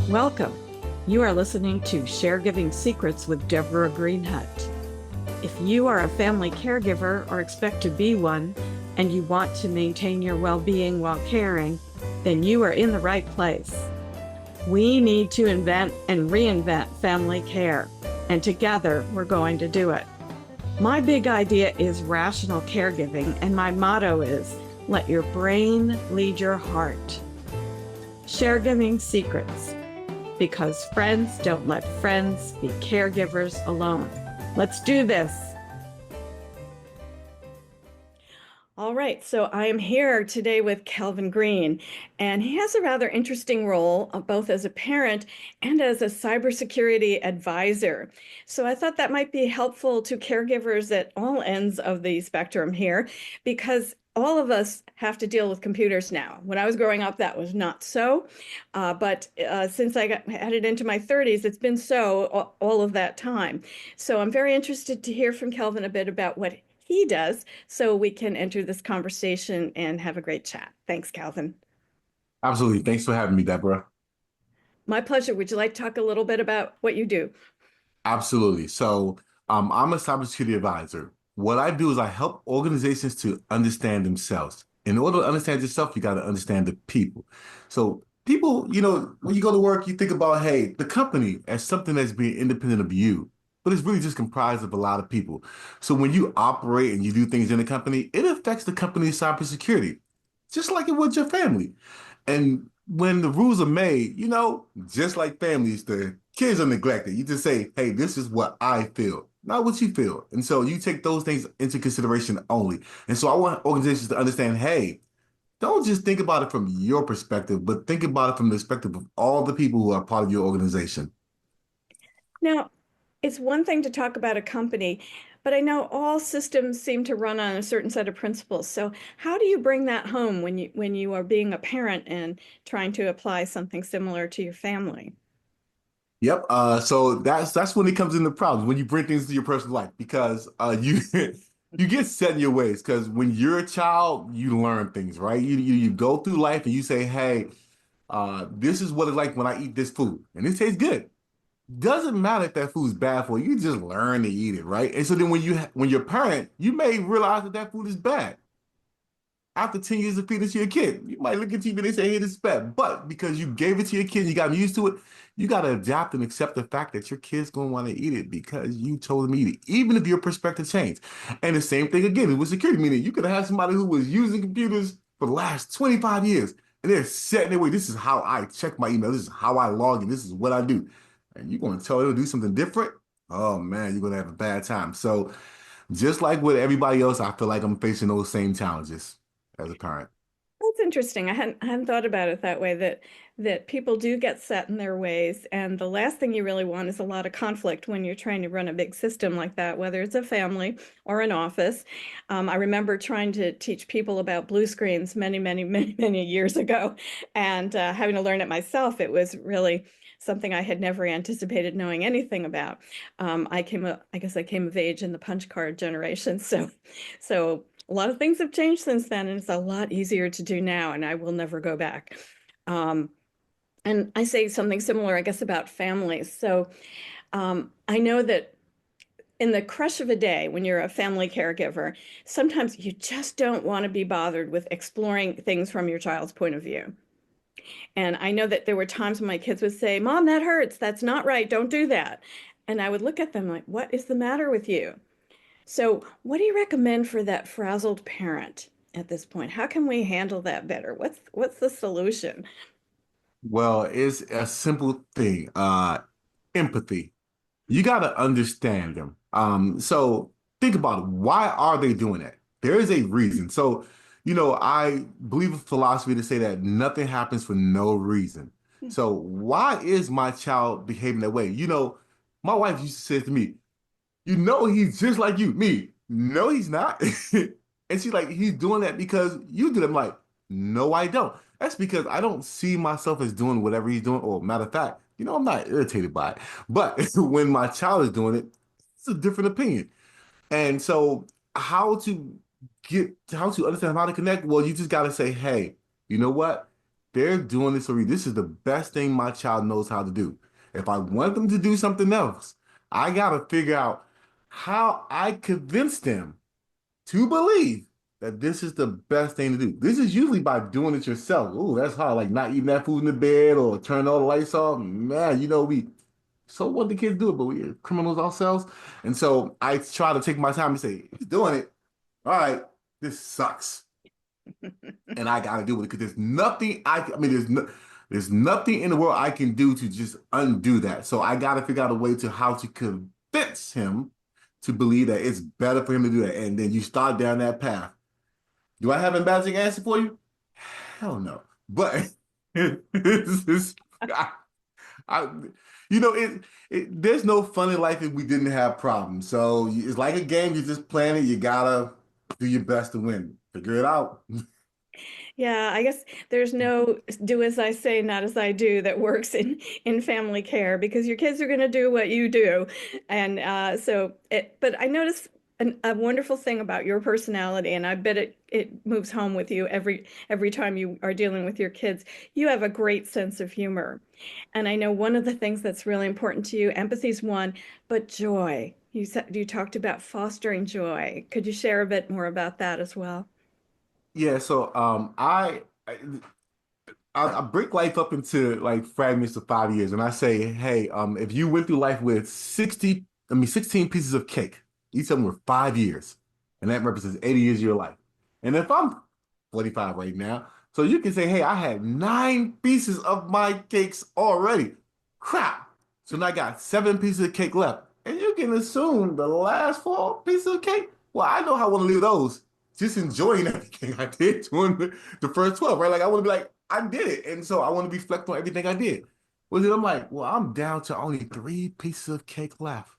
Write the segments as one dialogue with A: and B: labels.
A: Welcome. You are listening to Caregiving Secrets with Deborah Greenhut. If you are a family caregiver or expect to be one, and you want to maintain your well-being while caring, then you are in the right place. We need to invent and reinvent family care, and together we're going to do it. My big idea is rational caregiving, and my motto is, let your brain lead your heart. Caregiving Secrets, because friends don't let friends be caregivers alone. Let's do this. All right, so I am here today with Kelvin Green, and he has a rather interesting role, both as a parent and as a cybersecurity advisor. So I thought that might be helpful to caregivers at all ends of the spectrum here, because all of us have to deal with computers now. When I was growing up, that was not so, but since I got headed into my 30s, it's been so all of that time. So I'm very interested to hear from Kelvin a bit about what he does, so we can enter this conversation and have a great chat. Thanks, Kelvin.
B: Absolutely. Thanks for having me, Deborah.
A: My pleasure. Would you like to talk a little bit about what you do?
B: Absolutely. I'm a cybersecurity advisor. What I do is I help organizations to understand themselves. In order to understand yourself, you got to understand the people. So people, when you go to work, you think about, hey, the company as something that's being independent of you, but it's really just comprised of a lot of people. So when you operate and you do things in a company, it affects the company's cybersecurity, just like it would your family. And when the rules are made, just like families, the kids are neglected. You just say, hey, this is what I feel, not what you feel. And so you take those things into consideration only. And so I want organizations to understand, hey, don't just think about it from your perspective, but think about it from the perspective of all the people who are part of your organization.
A: Now, it's one thing to talk about a company, but I know all systems seem to run on a certain set of principles. So how do you bring that home when you are being a parent and trying to apply something similar to your family?
B: Yep. So that's when it comes into problems when you bring things to your personal life because you you get set in your ways because when you're a child, you learn things, right? You go through life and you say, hey, this is what it's like when I eat this food, and it tastes good. Doesn't matter if that food's bad for you, you just learn to eat it, right? And so then when you're a parent, you may realize that that food is bad after 10 years of feeding it to your kid. You might look at TV and they say, hey, this is bad. But because you gave it to your kid and you got used to it, you got to adapt and accept the fact that your kid's going to want to eat it because you told them to eat it, even if your perspective changed. And the same thing again with security, meaning you could have had somebody who was using computers for the last 25 years and they're set in their way. This is how I check my email. This is how I log in. This is what I do. And you're going to tell them to do something different. Oh man, you're going to have a bad time. So just like with everybody else, I feel like I'm facing those same challenges as a parent.
A: That's interesting. I hadn't thought about it that way, that people do get set in their ways, and the last thing you really want is a lot of conflict when you're trying to run a big system like that, whether it's a family or an office. I remember trying to teach people about blue screens many, many, many, many years ago, and having to learn it myself. It was really something I had never anticipated knowing anything about. I guess I came of age in the punch card generation, so a lot of things have changed since then, and it's a lot easier to do now, and I will never go back. Um, and I say something similar, I guess, about families. So I know that in the crush of a day, when you're a family caregiver, sometimes you just don't want to be bothered with exploring things from your child's point of view. And I know that there were times when my kids would say, Mom, that hurts. That's not right. Don't do that. And I would look at them like, what is the matter with you? So, what do you recommend for that frazzled parent at this point? How can we handle that better? What's the solution?
B: Well, it's a simple thing. Empathy. You got to understand them. So think about it. Why are they doing that? There is a reason. So, I believe in philosophy to say that nothing happens for no reason. So why is my child behaving that way? My wife used to say to me, he's just like you. Me, no, he's not. And she's like, he's doing that because you did. I'm like, no, I don't. That's because I don't see myself as doing whatever he's doing. Or matter of fact, I'm not irritated by it. But when my child is doing it, it's a different opinion. And so how to understand how to connect? Well, you just got to say, hey, you know what? they're doing this already. This is the best thing my child knows how to do. If I want them to do something else, I gotta figure out how I convince them to believe that this is the best thing to do. This is usually by doing it yourself. Oh, that's hard. Like not eating that food in the bed or turning all the lights off. Man, we so what the kids do it, but we are criminals ourselves. And so I try to take my time and say, he's doing it. All right, this sucks. And I gotta do it because there's nothing I mean, there's nothing in the world I can do to just undo that. So I gotta figure out a way to how to convince him to believe that it's better for him to do that. And then you start down that path. Do I have an embarrassing answer for you? Hell no. But this is I there's no fun in life if we didn't have problems. So it's like a game, you're just playing it, you gotta do your best to win. Figure it out.
A: Yeah, I guess there's no do as I say, not as I do that works in family care because your kids are going to do what you do, and But I notice a wonderful thing about your personality, and I bet it moves home with you every time you are dealing with your kids. You have a great sense of humor, and I know one of the things that's really important to you, empathy is one, but joy. You talked about fostering joy. Could you share a bit more about that as well?
B: Yeah, so I break life up into like fragments of 5 years, and I say, hey, if you went through life with 16 pieces of cake, each of them were 5 years, and that represents 80 years of your life. And if I'm 45 right now, so you can say, hey, I had 9 pieces of my cakes already. Crap. So now I got 7 pieces of cake left. And you can assume the last 4 pieces of cake, well, I know how I want to leave those. Just enjoying everything I did during the first 12, right? Like I want to be like, I did it. And so I want to reflect on everything I did. Well, then I'm like, well, I'm down to only 3 pieces of cake left.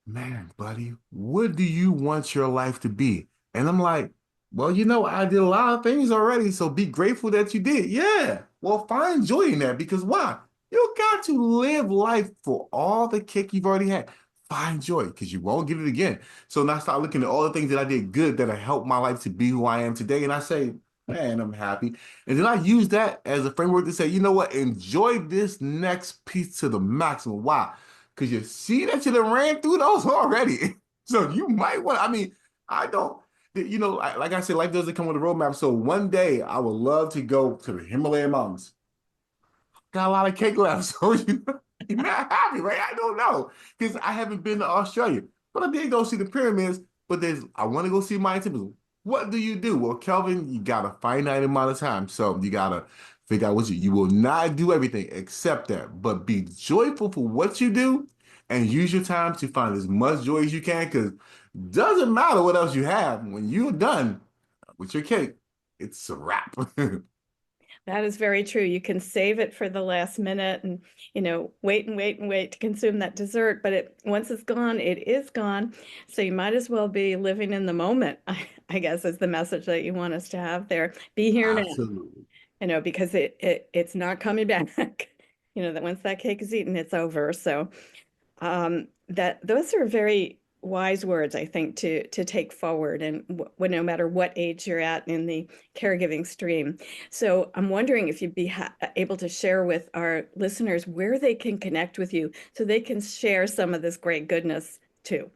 B: Man, buddy, what do you want your life to be? And I'm like, well, I did a lot of things already, so be grateful that you did. Yeah. Well, find joy in that because why? You got to live life for all the cake you've already had. Find joy because you won't get it again. So now I start looking at all the things that I did good that have helped my life to be who I am today. And I say, man, I'm happy. And then I use that as a framework to say, you know what? Enjoy this next piece to the maximum. Why? Because you see that you done ran through those already. So you might want, I mean, I don't, like I said, life doesn't come with a roadmap. So one day I would love to go to the Himalayan mountains. Got a lot of cake left. So you're not happy, right? I don't know. Because I haven't been to Australia. But I did go see the pyramids. But I want to go see Mayan temples. What do you do? Well, Kelvin, you got a finite amount of time. So you got to figure out what you will not do everything except that. But be joyful for what you do and use your time to find as much joy as you can. Because doesn't matter what else you have. When you're done with your cake, it's a wrap.
A: That is very true. You can save it for the last minute and, wait and wait and wait to consume that dessert. But once it's gone, it is gone. So you might as well be living in the moment, I guess is the message that you want us to have there. Be here now,
B: Absolutely.
A: because it's not coming back. That once that cake is eaten, it's over. So that those are very wise words, I think, to take forward, and no matter what age you're at in the caregiving stream. So I'm wondering if you'd be able to share with our listeners where they can connect with you, so they can share some of this great goodness too.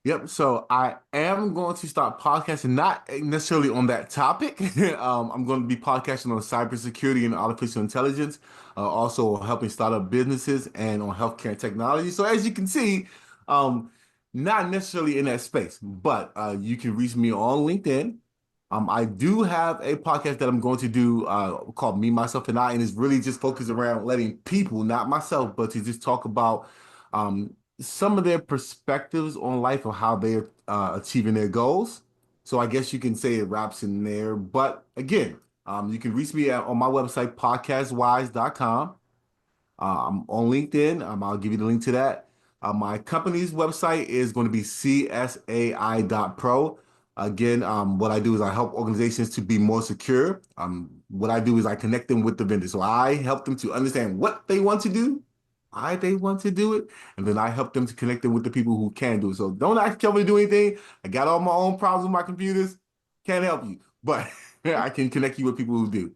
B: Yep. So I am going to start podcasting, not necessarily on that topic. I'm going to be podcasting on cybersecurity and artificial intelligence, also helping start up businesses and on healthcare technology. So as you can see, um, not necessarily in that space, but you can reach me on LinkedIn. I do have a podcast that I'm going to do called Me, Myself, and I, and it's really just focused around letting people, not myself, but to just talk about some of their perspectives on life or how they're achieving their goals. So I guess you can say it wraps in there. But again, you can reach me on my website, podcastwise.com. I'm on LinkedIn. I'll give you the link to that. My company's website is going to be csai.pro. Again, what I do is I help organizations to be more secure. What I do is I connect them with the vendor. So I help them to understand what they want to do, why they want to do it, and then I help them to connect them with the people who can do it. So don't ask Kelvin to do anything. I got all my own problems with my computers. Can't help you, but I can connect you with people who do.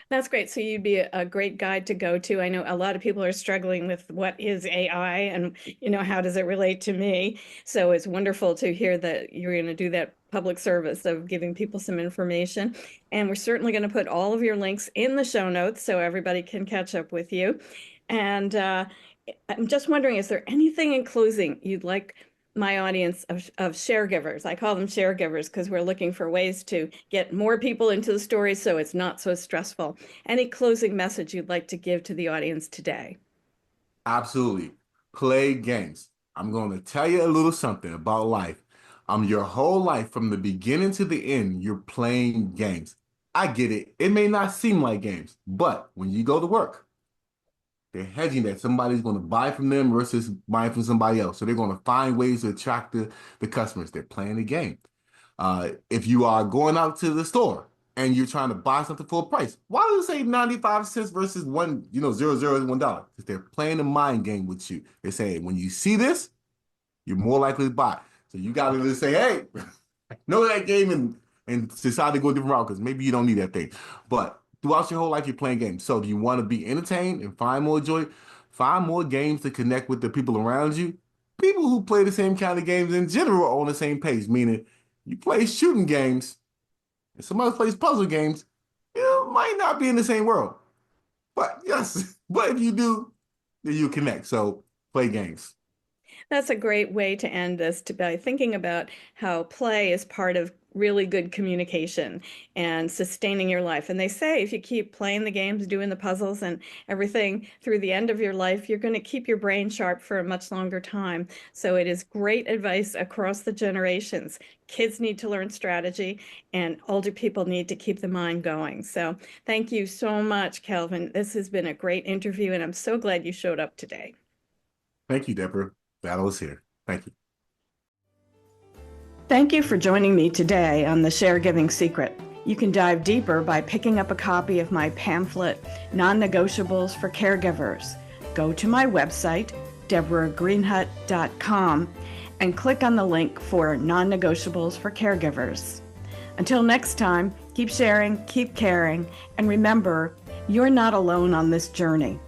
A: That's great. So you'd be a great guide to go to. I know a lot of people are struggling with what is AI and, how does it relate to me? So it's wonderful to hear that you're going to do that public service of giving people some information. And we're certainly going to put all of your links in the show notes so everybody can catch up with you. And I'm just wondering, is there anything in closing you'd like my audience of sharegivers? I call them sharegivers because we're looking for ways to get more people into the story so it's not so stressful. Any closing message you'd like to give to the audience today?
B: Absolutely. Play games. I'm going to tell you a little something about life. Your whole life from the beginning to the end, you're playing games. I get it. It may not seem like games, but when you go to work, they're hedging that somebody's going to buy from them versus buying from somebody else. So they're going to find ways to attract the customers. They're playing the game. If you are going out to the store and you're trying to buy something for a price, why does it say 95 cents versus one, zero is $1? Because they're playing the mind game with you. They're saying when you see this, you're more likely to buy. So you got to just say, hey, know that game and decide to go a different route because maybe you don't need that thing. But throughout your whole life, you're playing games. So do you want to be entertained and find more joy? Find more games to connect with the people around you. People who play the same kind of games in general are on the same page, meaning you play shooting games and somebody else plays puzzle games, you might not be in the same world. But yes, but if you do, then you connect. So play games.
A: That's a great way to end this by thinking about how play is part of really good communication and sustaining your life. And they say if you keep playing the games, doing the puzzles and everything through the end of your life, you're going to keep your brain sharp for a much longer time. So it is great advice across the generations. Kids need to learn strategy and older people need to keep the mind going. So thank you so much, Kelvin. This has been a great interview and I'm so glad you showed up today.
B: Thank you, Deborah. Battle is here. Thank you.
A: Thank you for joining me today on The Sharegiving Secret. You can dive deeper by picking up a copy of my pamphlet, Non-Negotiables for Caregivers. Go to my website, deborahgreenhut.com, and click on the link for Non-Negotiables for Caregivers. Until next time, keep sharing, keep caring, and remember, you're not alone on this journey.